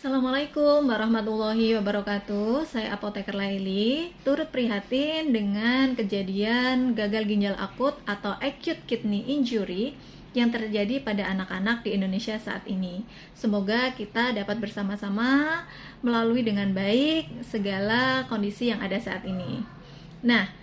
Assalamualaikum warahmatullahi wabarakatuh. Saya Apoteker Laili, turut prihatin dengan kejadian gagal ginjal akut atau acute kidney injury yang terjadi pada anak-anak di Indonesia saat ini. Semoga kita dapat bersama-sama melalui dengan baik segala kondisi yang ada saat ini. Nah,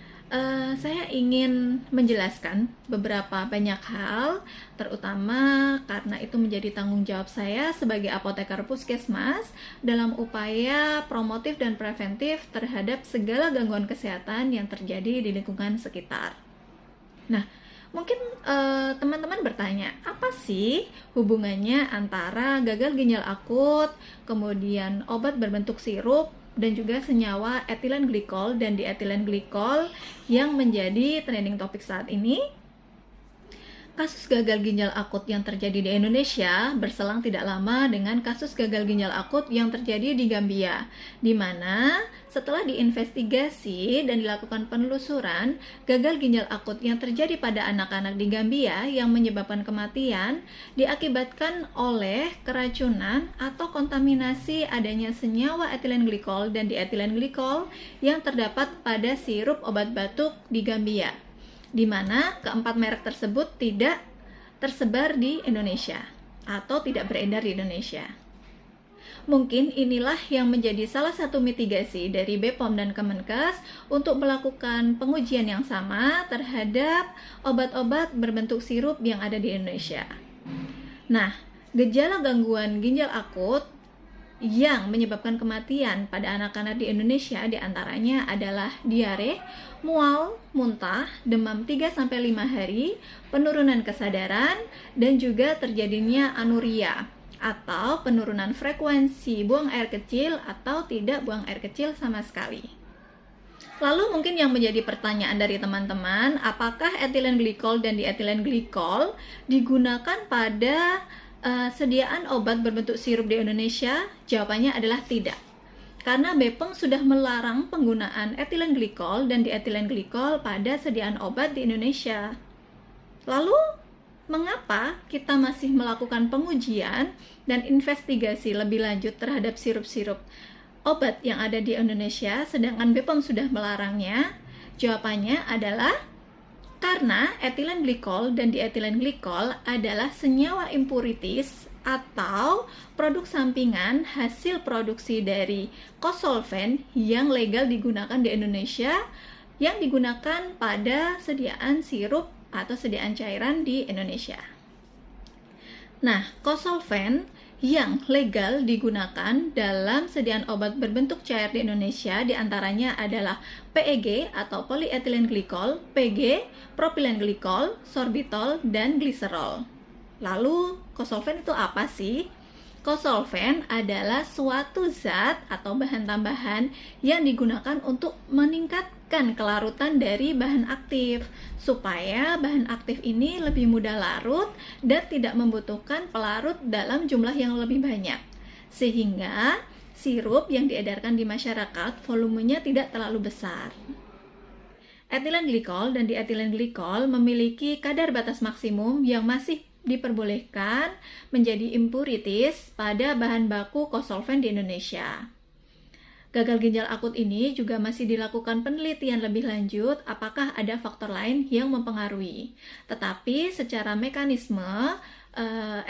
saya ingin menjelaskan beberapa banyak hal, terutama karena itu menjadi tanggung jawab saya sebagai apoteker puskesmas dalam upaya promotif dan preventif terhadap segala gangguan kesehatan yang terjadi di lingkungan sekitar. Nah, mungkin teman-teman bertanya, apa sih hubungannya antara gagal ginjal akut, kemudian obat berbentuk sirup, dan juga senyawa etilen glikol dan dietilen glikol yang menjadi trending topik saat ini? Kasus gagal ginjal akut yang terjadi di Indonesia berselang tidak lama dengan kasus gagal ginjal akut yang terjadi di Gambia, di mana setelah diinvestigasi dan dilakukan penelusuran, gagal ginjal akut yang terjadi pada anak-anak di Gambia yang menyebabkan kematian diakibatkan oleh keracunan atau kontaminasi adanya senyawa etilen glikol dan dietilen glikol yang terdapat pada sirup obat batuk di Gambia, di mana keempat merek tersebut tidak tersebar di Indonesia atau tidak beredar di Indonesia. Mungkin inilah yang menjadi salah satu mitigasi dari BPOM dan Kemenkes untuk melakukan pengujian yang sama terhadap obat-obat berbentuk sirup yang ada di Indonesia. Nah, gejala gangguan ginjal akut yang menyebabkan kematian pada anak-anak di Indonesia diantaranya adalah diare, mual, muntah, demam 3-5 hari, penurunan kesadaran, dan juga terjadinya anuria atau penurunan frekuensi buang air kecil atau tidak buang air kecil sama sekali. Lalu mungkin yang menjadi pertanyaan dari teman-teman, apakah etilen glikol dan dietilen glikol digunakan pada sediaan obat berbentuk sirup di Indonesia? Jawabannya adalah tidak. Karena BPOM sudah melarang penggunaan etilen glikol dan dietilen glikol pada sediaan obat di Indonesia. Lalu, mengapa kita masih melakukan pengujian dan investigasi lebih lanjut terhadap sirup-sirup obat yang ada di Indonesia sedangkan BPOM sudah melarangnya? Jawabannya adalah karena etilen glikol dan dietilen glikol adalah senyawa impurities atau produk sampingan hasil produksi dari kosolven yang legal digunakan di Indonesia, yang digunakan pada sediaan sirup atau sediaan cairan di Indonesia. Nah, kosolven yang legal digunakan dalam sediaan obat berbentuk cair di Indonesia diantaranya adalah PEG atau polyethylene glycol, PG, propylene glycol, sorbitol, dan gliserol. Lalu, kosolven itu apa sih? Kosolven adalah suatu zat atau bahan tambahan yang digunakan untuk meningkatkan kelarutan dari bahan aktif supaya bahan aktif ini lebih mudah larut dan tidak membutuhkan pelarut dalam jumlah yang lebih banyak, sehingga sirup yang diedarkan di masyarakat volumenya tidak terlalu besar. Etilen glikol dan dietilen glikol memiliki kadar batas maksimum yang masih diperbolehkan menjadi impurities pada bahan baku kosolven di Indonesia. Gagal ginjal akut ini juga masih dilakukan penelitian lebih lanjut apakah ada faktor lain yang mempengaruhi. Tetapi secara mekanisme,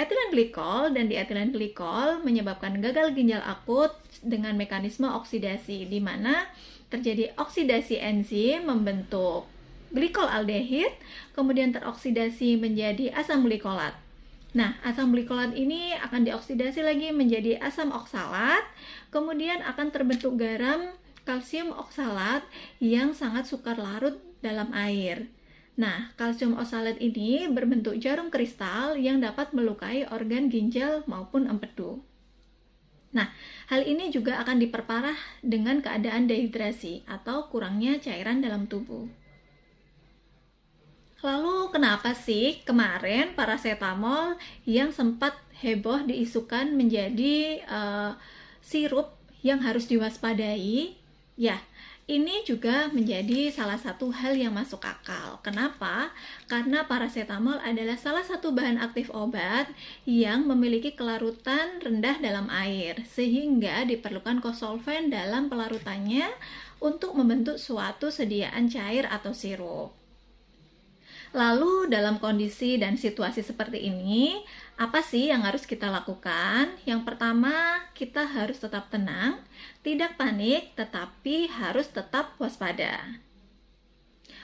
etilen glikol dan dietilen glikol menyebabkan gagal ginjal akut dengan mekanisme oksidasi, di mana terjadi oksidasi enzim membentuk glikol-aldehid, kemudian teroksidasi menjadi asam glikolat. Nah, asam glikolat ini akan dioksidasi lagi menjadi asam oksalat, kemudian akan terbentuk garam kalsium oksalat yang sangat sukar larut dalam air. Nah, kalsium oksalat ini berbentuk jarum kristal yang dapat melukai organ ginjal maupun empedu. Nah, hal ini juga akan diperparah dengan keadaan dehidrasi atau kurangnya cairan dalam tubuh. Lalu kenapa sih kemarin paracetamol yang sempat heboh diisukan menjadi sirup yang harus diwaspadai? Ya, Ini juga menjadi salah satu hal yang masuk akal. Kenapa? Karena paracetamol adalah salah satu bahan aktif obat yang memiliki kelarutan rendah dalam air, sehingga diperlukan kosolven dalam pelarutannya untuk membentuk suatu sediaan cair atau sirup. Lalu dalam kondisi dan situasi seperti ini, apa sih yang harus kita lakukan? Yang pertama, kita harus tetap tenang, tidak panik, tetapi harus tetap waspada.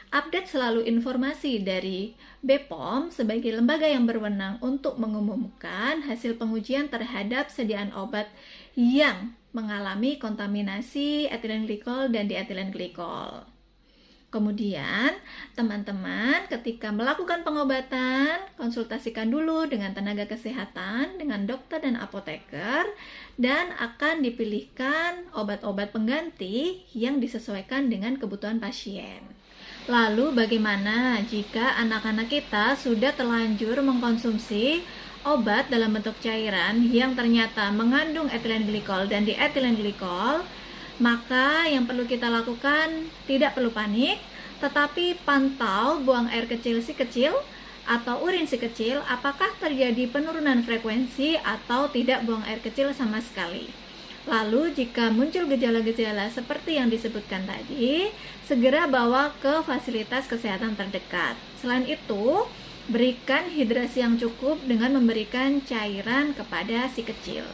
Update selalu informasi dari BPOM sebagai lembaga yang berwenang untuk mengumumkan hasil pengujian terhadap sediaan obat yang mengalami kontaminasi etilen glikol dan dietilen glikol. Kemudian, teman-teman ketika melakukan pengobatan, konsultasikan dulu dengan tenaga kesehatan, dengan dokter dan apoteker, dan akan dipilihkan obat-obat pengganti yang disesuaikan dengan kebutuhan pasien. Lalu bagaimana jika anak-anak kita sudah terlanjur mengkonsumsi obat dalam bentuk cairan yang ternyata mengandung etilen glikol dan dietilen glikol? Maka yang perlu kita lakukan tidak perlu panik, tetapi pantau buang air kecil si kecil atau urin si kecil apakah terjadi penurunan frekuensi atau tidak buang air kecil sama sekali. Lalu jika muncul gejala-gejala seperti yang disebutkan tadi, segera bawa ke fasilitas kesehatan terdekat. Selain itu, berikan hidrasi yang cukup dengan memberikan cairan kepada si kecil.